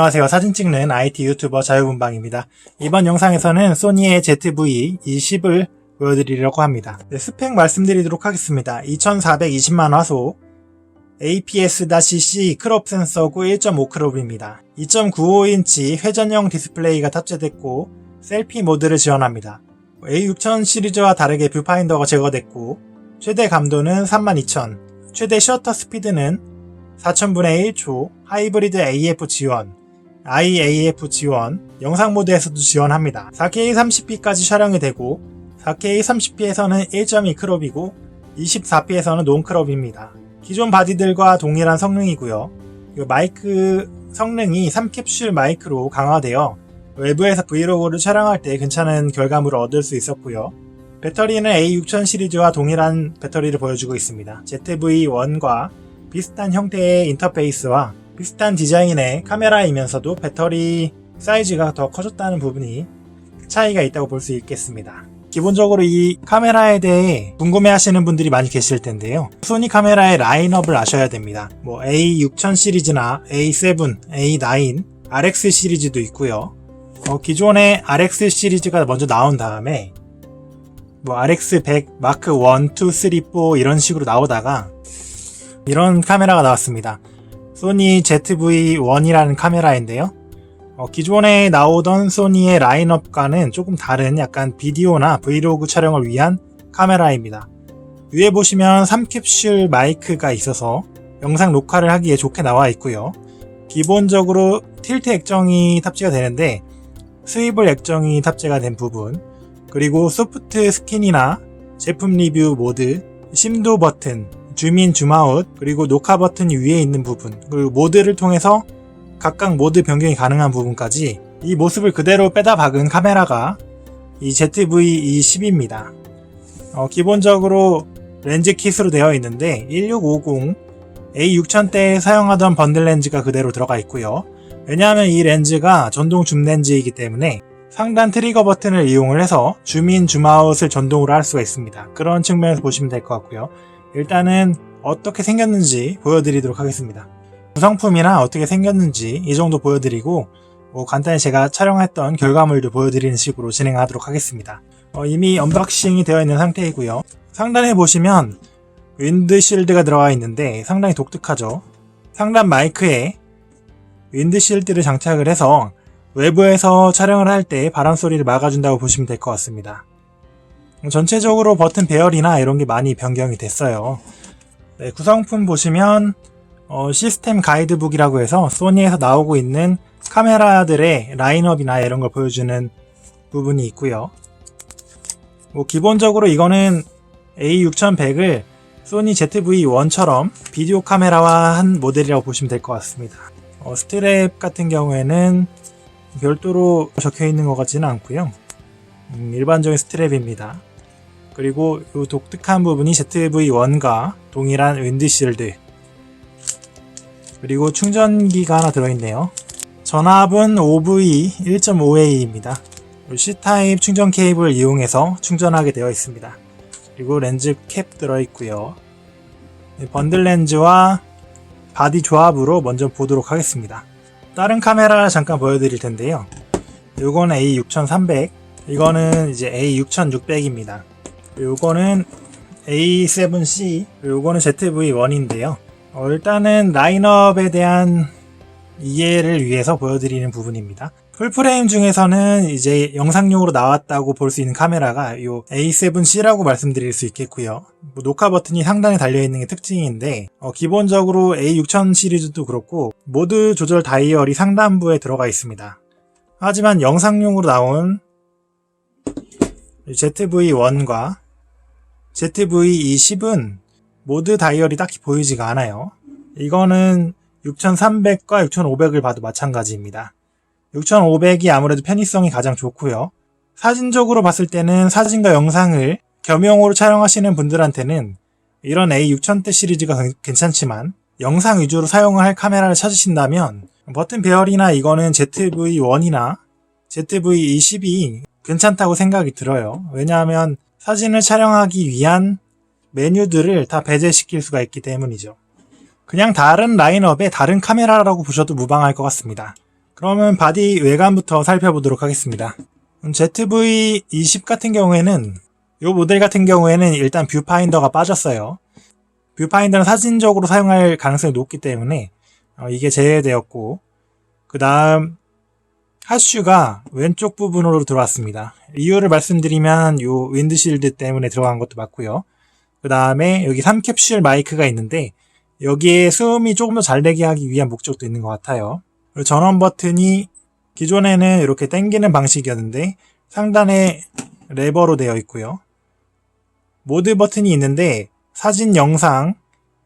안녕하세요. 사진 찍는 IT 유튜버 자유분방입니다. 이번 영상에서는 소니의 ZV-E10을 보여드리려고 합니다. 스펙 말씀드리도록 하겠습니다. 2420만 화소, APS-C 크롭 센서고 1.5 크롭입니다. 2.95인치 회전형 디스플레이가 탑재됐고 셀피 모드를 지원합니다. A6000 시리즈와 다르게 뷰파인더가 제거됐고 최대 감도는 32,000, 최대 셔터 스피드는 4000분의 1초, 하이브리드 AF 지원, IAF 지원, 영상 모드에서도 지원합니다. 4K 30p까지 촬영이 되고 4K 30p에서는 1.2 크롭이고 24p에서는 논크롭입니다. 기존 바디들과 동일한 성능이고요. 마이크 성능이 3캡슐 마이크로 강화되어 외부에서 브이로그를 촬영할 때 괜찮은 결과물을 얻을 수 있었고요. 배터리는 A6000 시리즈와 동일한 배터리를 보여주고 있습니다. ZV-1과 비슷한 형태의 인터페이스와 비슷한 디자인의 카메라이면서도 배터리 사이즈가 더 커졌다는 부분이 차이가 있다고 볼 수 있겠습니다. 기본적으로 이 카메라에 대해 궁금해하시는 분들이 많이 계실 텐데요. 소니 카메라의 라인업을 아셔야 됩니다. A6000 시리즈나 A7, A9, RX 시리즈도 있고요. 기존의 RX 시리즈가 먼저 나온 다음에 RX100, 마크 1, 2, 3, 4 이런 식으로 나오다가 이런 카메라가 나왔습니다. 소니 ZV-1이라는 카메라인데요. 기존에 나오던 소니의 라인업과는 조금 다른 약간 비디오나 브이로그 촬영을 위한 카메라입니다. 위에 보시면 3캡슐 마이크가 있어서 영상 녹화를 하기에 좋게 나와 있고요. 기본적으로 틸트 액정이 탑재가 되는데 스위블 액정이 탑재가 된 부분, 그리고 소프트 스킨이나 제품 리뷰 모드, 심도 버튼, 줌인, 줌아웃, 그리고 녹화 버튼이 위에 있는 부분, 그리고 모드를 통해서 각각 모드 변경이 가능한 부분까지 이 모습을 그대로 빼다 박은 카메라가 이 ZV-E10입니다. 기본적으로 렌즈 킷으로 되어 있는데 1650 A6000 때 사용하던 번들 렌즈가 그대로 들어가 있고요. 왜냐하면 이 렌즈가 전동 줌 렌즈이기 때문에 상단 트리거 버튼을 이용을 해서 줌인, 줌아웃을 전동으로 할 수가 있습니다. 그런 측면에서 보시면 될 것 같고요. 일단은 어떻게 생겼는지 보여드리도록 하겠습니다. 구성품이나 어떻게 생겼는지 이 정도 보여드리고 간단히 제가 촬영했던 결과물도 보여드리는 식으로 진행하도록 하겠습니다. 이미 언박싱이 되어 있는 상태이고요. 상단에 보시면 윈드실드가 들어가 있는데 상당히 독특하죠. 상단 마이크에 윈드실드를 장착을 해서 외부에서 촬영을 할 때 바람 소리를 막아준다고 보시면 될 것 같습니다. 전체적으로 버튼 배열이나 이런 게 많이 변경이 됐어요. 네, 구성품 보시면 시스템 가이드북이라고 해서 소니에서 나오고 있는 카메라들의 라인업이나 이런 걸 보여주는 부분이 있고요. 기본적으로 이거는 A6100을 소니 ZV-1처럼 비디오 카메라화 한 모델이라고 보시면 될 것 같습니다. 스트랩 같은 경우에는 별도로 적혀 있는 것 같지는 않고요. 일반적인 스트랩입니다. 그리고 이 독특한 부분이 ZV-1과 동일한 윈드실드, 그리고 충전기가 하나 들어있네요. 전압은 OV 1.5A입니다. C타입 충전 케이블을 이용해서 충전하게 되어 있습니다. 그리고 렌즈 캡 들어있고요. 번들 렌즈와 바디 조합으로 먼저 보도록 하겠습니다. 다른 카메라 잠깐 보여드릴 텐데요. 이거는 A6300, 이거는 이제 A6600입니다. 요거는 A7C, 요거는 ZV-1인데요. 일단은 라인업에 대한 이해를 위해서 보여드리는 부분입니다. 풀프레임 중에서는 이제 영상용으로 나왔다고 볼 수 있는 카메라가 요 A7C라고 말씀드릴 수 있겠고요. 녹화 버튼이 상단에 달려있는 게 특징인데 기본적으로 A6000 시리즈도 그렇고 모드 조절 다이얼이 상단부에 들어가 있습니다. 하지만 영상용으로 나온 ZV-1과 ZV-E10은 모드 다이얼이 딱히 보이지가 않아요. 이거는 6300과 6500을 봐도 마찬가지입니다. 6500이 아무래도 편의성이 가장 좋고요. 사진적으로 봤을 때는 사진과 영상을 겸용으로 촬영하시는 분들한테는 이런 A6000대 시리즈가 괜찮지만 영상 위주로 사용을 할 카메라를 찾으신다면 버튼 배열이나 이거는 ZV-1이나 ZV-E10이 괜찮다고 생각이 들어요. 왜냐하면 사진을 촬영하기 위한 메뉴들을 다 배제시킬 수가 있기 때문이죠. 그냥 다른 라인업의 다른 카메라라고 보셔도 무방할 것 같습니다. 그러면 바디 외관부터 살펴보도록 하겠습니다. ZV-20 같은 경우에는 이 모델 같은 경우에는 일단 뷰파인더가 빠졌어요. 뷰파인더는 사진적으로 사용할 가능성이 높기 때문에 이게 제외되었고, 그 다음 하슈가 왼쪽 부분으로 들어왔습니다. 이유를 말씀드리면 이 윈드실드 때문에 들어간 것도 맞고요. 그 다음에 여기 3캡슐 마이크가 있는데 여기에 수음이 조금 더 잘 되게 하기 위한 목적도 있는 것 같아요. 그리고 전원 버튼이 기존에는 이렇게 당기는 방식이었는데 상단에 레버로 되어 있고요. 모드 버튼이 있는데 사진, 영상,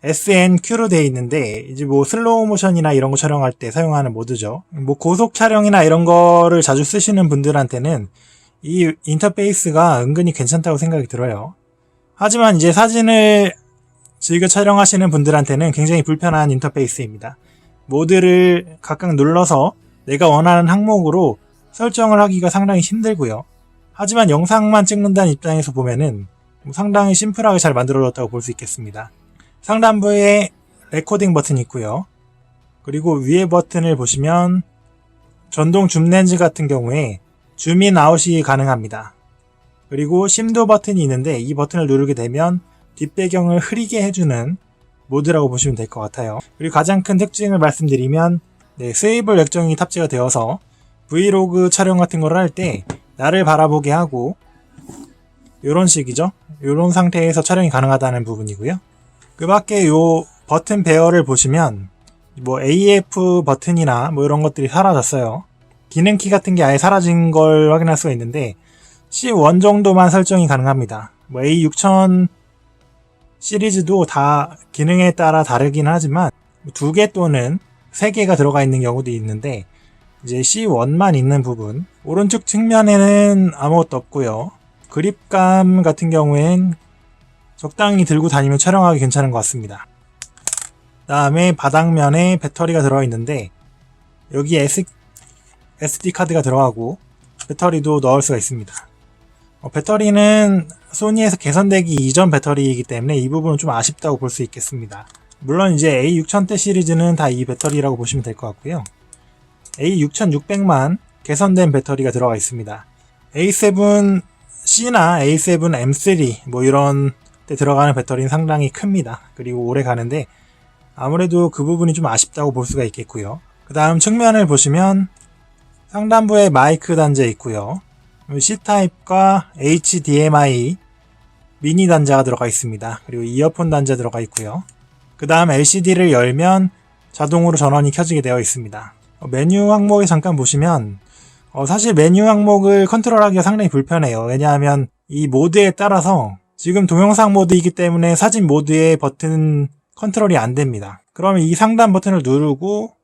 SNQ로 되어 있는데 이제 뭐 슬로우 모션이나 이런 거 촬영할 때 사용하는 모드죠. 뭐 고속 촬영이나 이런 거를 자주 쓰시는 분들한테는 이 인터페이스가 은근히 괜찮다고 생각이 들어요. 하지만 이제 사진을 즐겨 촬영하시는 분들한테는 굉장히 불편한 인터페이스입니다. 모드를 각각 눌러서 내가 원하는 항목으로 설정을 하기가 상당히 힘들고요. 하지만 영상만 찍는다는 입장에서 보면은 상당히 심플하게 잘 만들어졌다고 볼 수 있겠습니다. 상단부에 레코딩 버튼이 있고요. 그리고 위에 버튼을 보시면 전동 줌 렌즈 같은 경우에 줌인 아웃이 가능합니다. 그리고 심도 버튼이 있는데 이 버튼을 누르게 되면 뒷배경을 흐리게 해주는 모드라고 보시면 될 것 같아요. 그리고 가장 큰 특징을 말씀드리면 스웨이블 액정이 탑재가 되어서 브이로그 촬영 같은 걸 할 때 나를 바라보게 하고 이런 식이죠. 이런 상태에서 촬영이 가능하다는 부분이고요. 그 밖에 요 버튼 배열을 보시면 뭐 AF 버튼이나 뭐 이런 것들이 사라졌어요. 기능키 같은 게 아예 사라진 걸 확인할 수가 있는데 C1 정도만 설정이 가능합니다. 뭐 A6000 시리즈도 다 기능에 따라 다르긴 하지만 2개 또는 3개가 들어가 있는 경우도 있는데 이제 C1만 있는 부분, 오른쪽 측면에는 아무것도 없고요. 그립감 같은 경우엔 적당히 들고 다니면 촬영하기 괜찮은 것 같습니다. 그 다음에 바닥면에 배터리가 들어가 있는데 여기에 SD 카드가 들어가고 배터리도 넣을 수가 있습니다. 배터리는 소니에서 개선되기 이전 배터리이기 때문에 이 부분은 좀 아쉽다고 볼 수 있겠습니다. 물론 이제 A6000대 시리즈는 다 이 배터리라고 보시면 될 것 같고요. A6600만 개선된 배터리가 들어가 있습니다. A7C나 A7M3 뭐 이런 때 들어가는 배터리는 상당히 큽니다. 그리고 오래 가는데 아무래도 그 부분이 좀 아쉽다고 볼 수가 있겠고요. 그 다음 측면을 보시면 상단부에 마이크 단자 있고요. C타입과 HDMI 미니 단자가 들어가 있습니다. 그리고 이어폰 단자 들어가 있고요. 그 다음 LCD를 열면 자동으로 전원이 켜지게 되어 있습니다. 메뉴 항목에 잠깐 보시면 사실 메뉴 항목을 컨트롤하기가 상당히 불편해요. 왜냐하면 이 모드에 따라서 지금 동영상 모드이기 때문에 사진 모드의 버튼 컨트롤이 안 됩니다. 그러면 이 상단 버튼을 누르고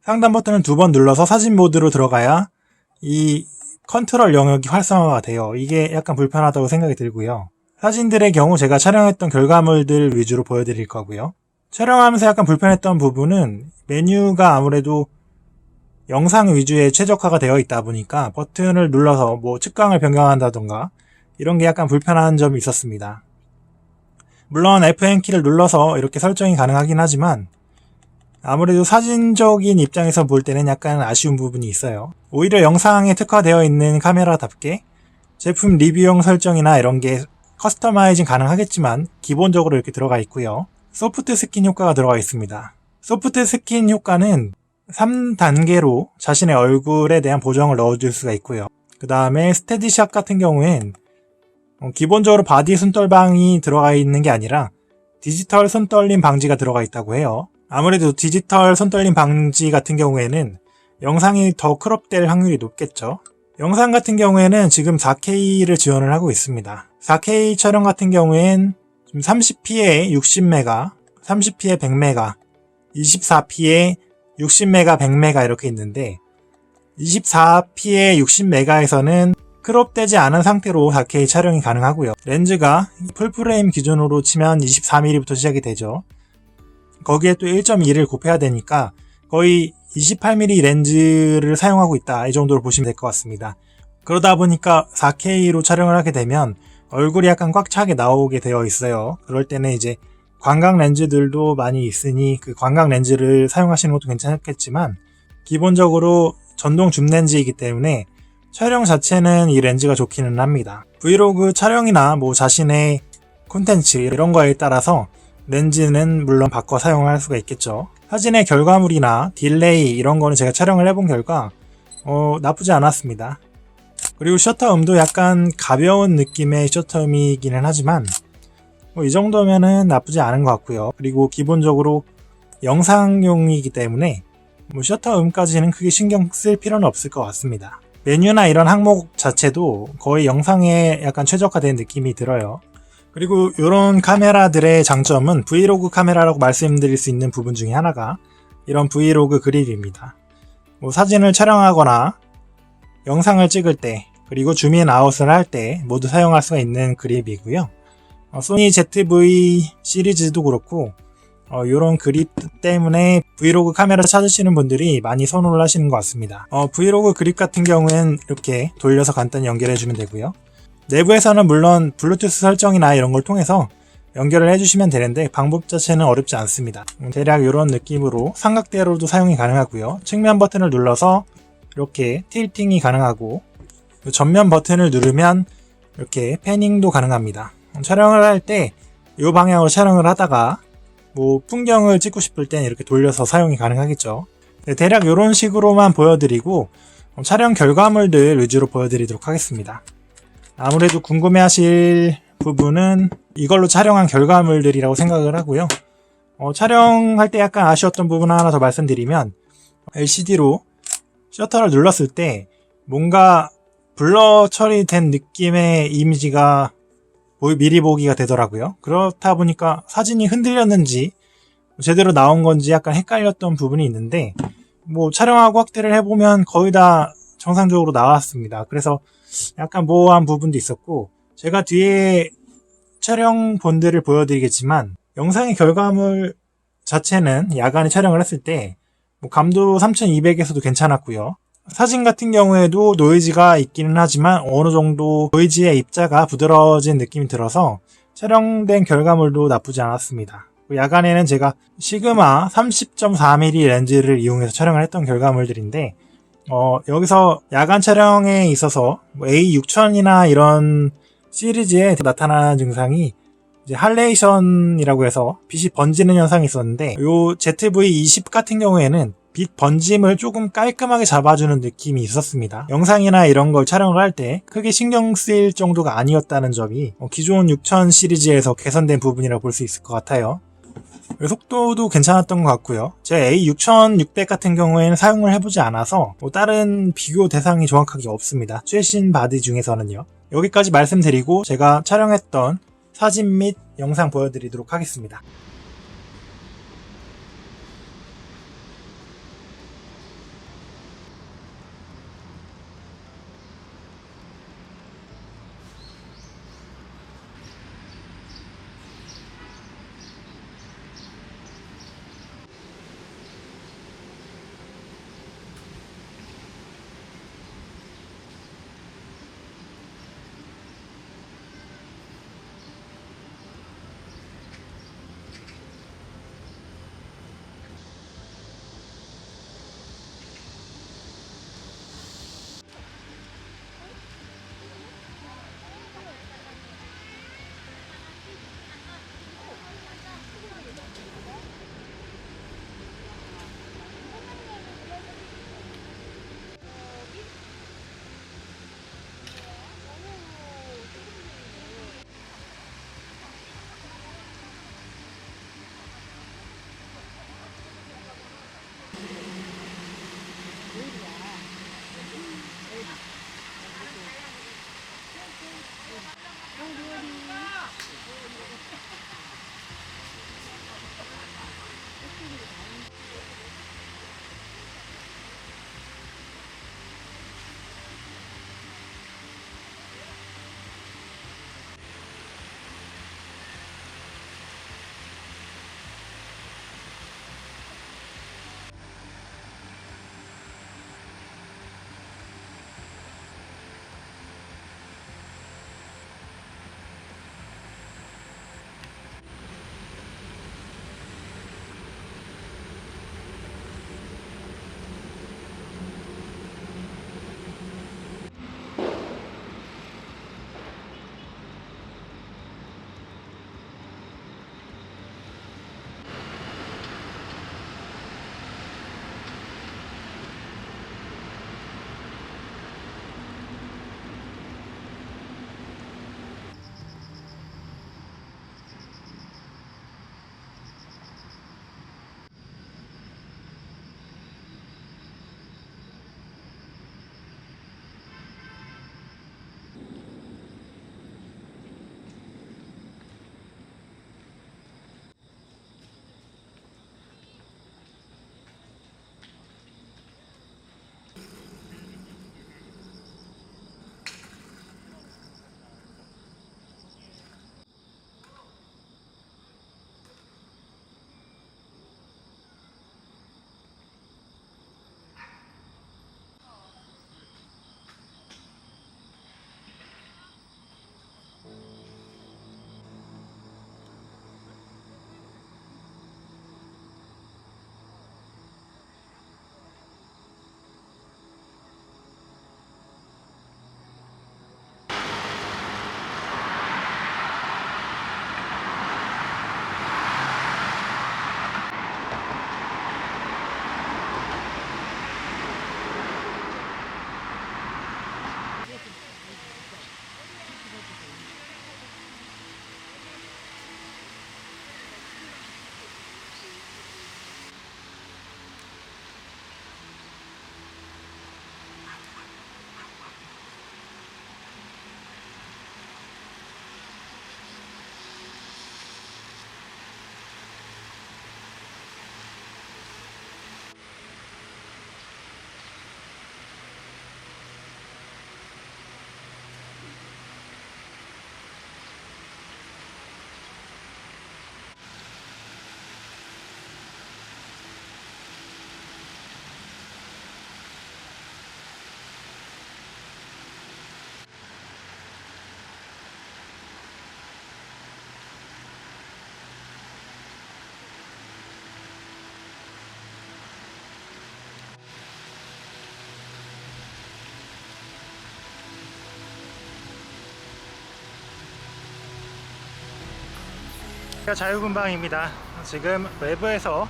상단 버튼을 2번 눌러서 사진 모드로 들어가야 이 컨트롤 영역이 활성화가 돼요. 이게 약간 불편하다고 생각이 들고요. 사진들의 경우 제가 촬영했던 결과물들 위주로 보여드릴 거고요. 촬영하면서 약간 불편했던 부분은 메뉴가 아무래도 영상 위주의 최적화가 되어 있다 보니까 버튼을 눌러서 뭐 측광을 변경한다던가 이런 게 약간 불편한 점이 있었습니다. 물론 Fn키를 눌러서 이렇게 설정이 가능하긴 하지만 아무래도 사진적인 입장에서 볼 때는 약간 아쉬운 부분이 있어요. 오히려 영상에 특화되어 있는 카메라답게 제품 리뷰용 설정이나 이런 게 커스터마이징 가능하겠지만 기본적으로 이렇게 들어가 있고요. 소프트 스킨 효과가 들어가 있습니다. 소프트 스킨 효과는 3단계로 자신의 얼굴에 대한 보정을 넣어줄 수가 있고요. 그 다음에 스테디샷 같은 경우엔 기본적으로 바디 손떨방이 들어가 있는 게 아니라 디지털 손떨림 방지가 들어가 있다고 해요. 아무래도 디지털 손떨림 방지 같은 경우에는 영상이 더 크롭될 확률이 높겠죠. 영상 같은 경우에는 지금 4K를 지원을 하고 있습니다. 4K 촬영 같은 경우엔 지금 30p에 60메가, 30p에 100메가, 24p에 60메가, 100메가 이렇게 있는데 24p에 60메가에서는 크롭되지 않은 상태로 4K 촬영이 가능하고요. 렌즈가 풀프레임 기준으로 치면 24mm부터 시작이 되죠. 거기에 또 1.2를 곱해야 되니까 거의 28mm 렌즈를 사용하고 있다, 이 정도로 보시면 될 것 같습니다. 그러다 보니까 4K로 촬영을 하게 되면 얼굴이 약간 꽉 차게 나오게 되어 있어요. 그럴 때는 이제 광각 렌즈들도 많이 있으니 그 광각 렌즈를 사용하시는 것도 괜찮겠지만 기본적으로 전동 줌 렌즈이기 때문에 촬영 자체는 이 렌즈가 좋기는 합니다. 브이로그 촬영이나 뭐 자신의 콘텐츠 이런 거에 따라서 렌즈는 물론 바꿔 사용할 수가 있겠죠. 사진의 결과물이나 딜레이 이런 거는 제가 촬영을 해본 결과 나쁘지 않았습니다. 그리고 셔터음도 약간 가벼운 느낌의 셔터음이기는 하지만 이 정도면은 나쁘지 않은 것 같고요. 그리고 기본적으로 영상용이기 때문에 셔터음까지는 크게 신경 쓸 필요는 없을 것 같습니다. 메뉴나 이런 항목 자체도 거의 영상에 약간 최적화된 느낌이 들어요. 그리고 이런 카메라들의 장점은 브이로그 카메라라고 말씀드릴 수 있는 부분 중에 하나가 이런 브이로그 그립입니다. 사진을 촬영하거나 영상을 찍을 때 그리고 줌인 아웃을 할 때 모두 사용할 수가 있는 그립이고요. 소니 ZV 시리즈도 그렇고 이런 그립 때문에 브이로그 카메라 찾으시는 분들이 많이 선호를 하시는 것 같습니다. 브이로그 그립 같은 경우엔 이렇게 돌려서 간단히 연결해주면 되고요. 내부에서는 물론 블루투스 설정이나 이런 걸 통해서 연결을 해주시면 되는데 방법 자체는 어렵지 않습니다. 대략 이런 느낌으로 삼각대로도 사용이 가능하고요. 측면 버튼을 눌러서 이렇게 틸팅이 가능하고 전면 버튼을 누르면 이렇게 패닝도 가능합니다. 촬영을 할 때 이 방향으로 촬영을 하다가 풍경을 찍고 싶을 땐 이렇게 돌려서 사용이 가능하겠죠. 대략 이런 식으로만 보여드리고 촬영 결과물들 위주로 보여드리도록 하겠습니다. 아무래도 궁금해하실 부분은 이걸로 촬영한 결과물들이라고 생각을 하고요. 촬영할 때 약간 아쉬웠던 부분 하나 더 말씀드리면 LCD로 셔터를 눌렀을 때 뭔가 블러 처리된 느낌의 이미지가 미리 보기가 되더라고요. 그렇다 보니까 사진이 흔들렸는지 제대로 나온 건지 약간 헷갈렸던 부분이 있는데 촬영하고 확대를 해보면 거의 다 정상적으로 나왔습니다. 그래서 약간 모호한 부분도 있었고 제가 뒤에 촬영본들을 보여드리겠지만 영상의 결과물 자체는 야간에 촬영을 했을 때 감도 3200에서도 괜찮았고요. 사진 같은 경우에도 노이즈가 있기는 하지만 어느 정도 노이즈의 입자가 부드러워진 느낌이 들어서 촬영된 결과물도 나쁘지 않았습니다. 야간에는 제가 시그마 30.4mm 렌즈를 이용해서 촬영을 했던 결과물들인데 여기서 야간 촬영에 있어서 A6000이나 이런 시리즈에 나타나는 증상이 이제 할레이션이라고 해서 빛이 번지는 현상이 있었는데 요 ZV-20 같은 경우에는 빛 번짐을 조금 깔끔하게 잡아주는 느낌이 있었습니다. 영상이나 이런 걸 촬영을 할 때 크게 신경 쓰일 정도가 아니었다는 점이 기존 6000 시리즈에서 개선된 부분이라고 볼 수 있을 것 같아요. 속도도 괜찮았던 것 같고요. 제 A6600 같은 경우에는 사용을 해보지 않아서 다른 비교 대상이 정확하게 없습니다. 최신 바디 중에서는요. 여기까지 말씀드리고 제가 촬영했던 사진 및 영상 보여드리도록 하겠습니다. 자유근방입니다. 지금 외부에서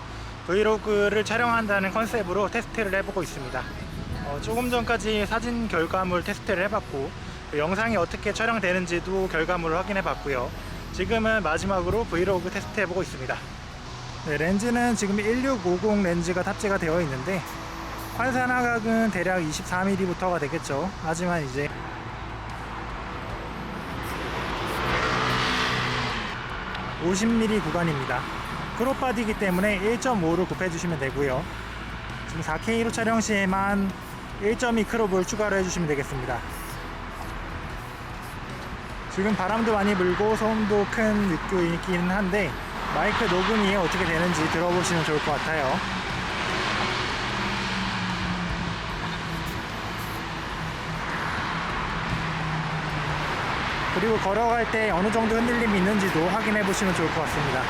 브이로그를 촬영한다는 컨셉으로 테스트를 해보고 있습니다. 조금 전까지 사진 결과물 테스트를 해봤고 영상이 어떻게 촬영되는지도 결과물을 확인해봤고요. 지금은 마지막으로 브이로그 테스트 해보고 있습니다. 네, 렌즈는 지금 1650 렌즈가 탑재가 되어 있는데 환산화각은 대략 24mm부터가 되겠죠. 하지만 이제 50mm 구간입니다. 크롭바디이기 때문에 1.5로 곱해주시면 되고요. 지금 4K로 촬영 시에만 1.2 크롭을 추가로 해주시면 되겠습니다. 지금 바람도 많이 불고 소음도 큰 느낌이긴 한데 마이크 녹음이 어떻게 되는지 들어보시면 좋을 것 같아요. 그리고 걸어갈 때 어느 정도 흔들림이 있는지도 확인해 보시면 좋을 것 같습니다.